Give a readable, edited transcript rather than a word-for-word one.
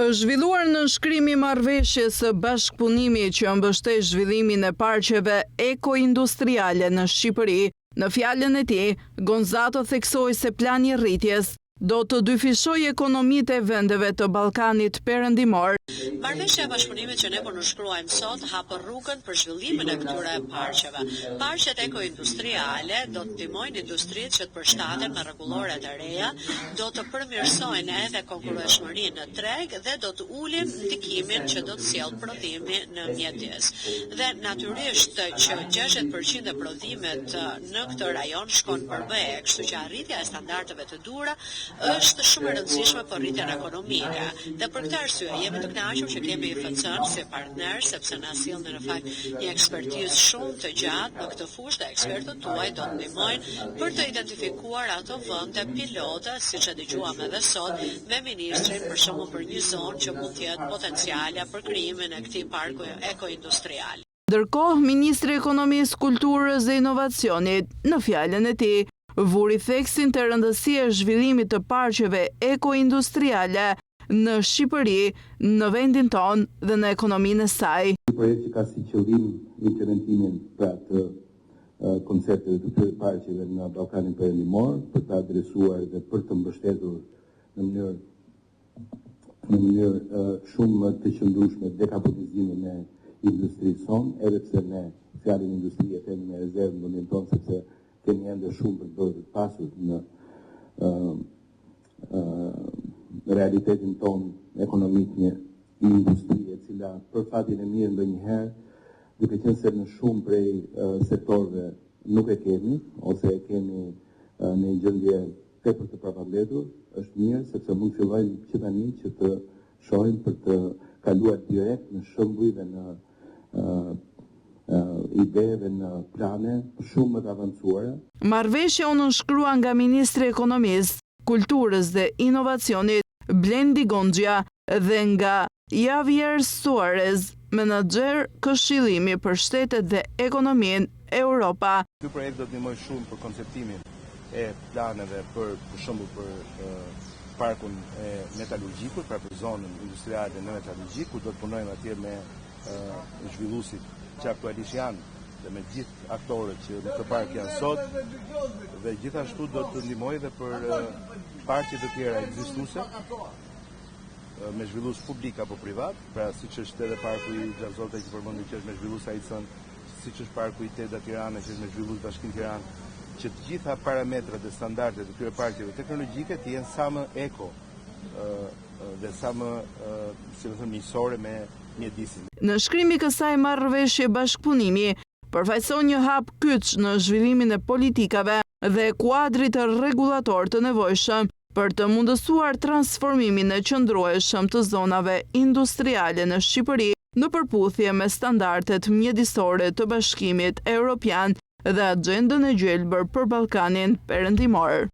Është zhvilluar nënshkrimi i marrëveshjes së bashkëpunimit që mbështet zhvillimin e parqeve eko-industriale në Shqipëri. Në fjalën e tij, Gonzato theksoi se plani i rritjes do të dyfishojë ekonomitë e vendeve të Ballkanit Perëndimor. Marrëveshja e bashkëpunimit që ne po nënshkruajmë sot hap rrugën për zhvillimin e këtyre parqeve. Parqet eko-industriale do të ndihmojnë industritë që të përshtaten me rregulloret e reja, do të përmirësojnë edhe konkurrueshmërinë në treg dhe do të ulin ndikimin që do të sjellë prodhimi në mjedis. Dhe natyrisht që 60% e prodhimet në këtë rajon shkon për BE, kështu që arritja e standardeve të duhura është shumë e rëndësishme për rritjen ekonomike. Dhe për këtë arsye jemi të kënaqur që kemi IFC-n si partner, sepse na sjellën në fakt një ekspertizë shumë të gjatë në këtë fushë dhe ekspertët tuaj do të ndihmojnë për të identifikuar ato vende pilote, siç e dëgjuam edhe sot, me ministrin për shembull për një zonë që mund të jetë potenciale për krijimin e këtij parku eko-industrial. Ndërkohë, Ministri i Ekonomisë, Kulturës dhe Inovacionit, në fjalën e tij, vuri theksin të rëndësia e zhvillimit të parqeve eko-industriale në Shqipëri, në vendin ton dhe në ekonominë e saj. Ky projekt që ka si qëllim implementimin të koncepteve të këtyre parqeve në Ballkanin Perëndimor, për të adresuar dhe për të mbështetur në mënyrë shumë të qëndrueshme dekarbonizimin e industrisë sonë, edhe pse ne fjalën industri e themi me rezervë në vendin tonë, sepse kemi ende shumë për të bërë të pasur në realitetin tonë ekonomik një industri e cila për fatin e mirë ndonjëherë, duke qenë se në shumë prej sektorëve nuk e kemi, ose e kemi në një gjendje tepër të pavandetur, është mirë sepse mund të fillojmë që tani që të shohim për të kaluar direkt në shembuj dhe në ideve në plane shumë më të avancuara. Marrëveshja u nënshkrua nga Ministri i Ekonomisë, Kulturës dhe Inovacionit Blendi Gonxha dhe nga Javier Suarez, menaxher Këshillimi për Shtetet dhe Ekonominë Europa. Ky projekt do të ndihmojë shumë për konceptimin e planeve për shembull për parkun e metalurgjikut, pra për zonën industriale në metalurgjik, ku do të punojmë atje me zhvilluesit që aktualisht janë dhe me gjithë aktorët që në këtë park janë sot, dhe gjithashtu do të ndihmojë edhe për parqet e tjera ekzistuese me zhvillues publik apo privat, pra siç është edhe parku i Xhazolta që përmendim që është me zhvillues AICN, siç është parku i Teda Tirana që është me zhvillues Bashkinë Tiranë, që të gjitha parametrat dhe standardet e këtyre parqeve teknologjike të jenë sa më eko dhe sa më njësore me mjedisin. Në shkrimi kësaj marrëveshje bashkëpunimi përfaqëson një hap kyç në zhvillimin e politikave dhe kuadrit rregullator të nevojshëm për të mundësuar transformimin e qëndrueshëm të zonave industriale në Shqipëri në përputhje me standardet mjedisore të Bashkimit Evropian dhe agjendën e gjelbër për Ballkanin Perëndimor.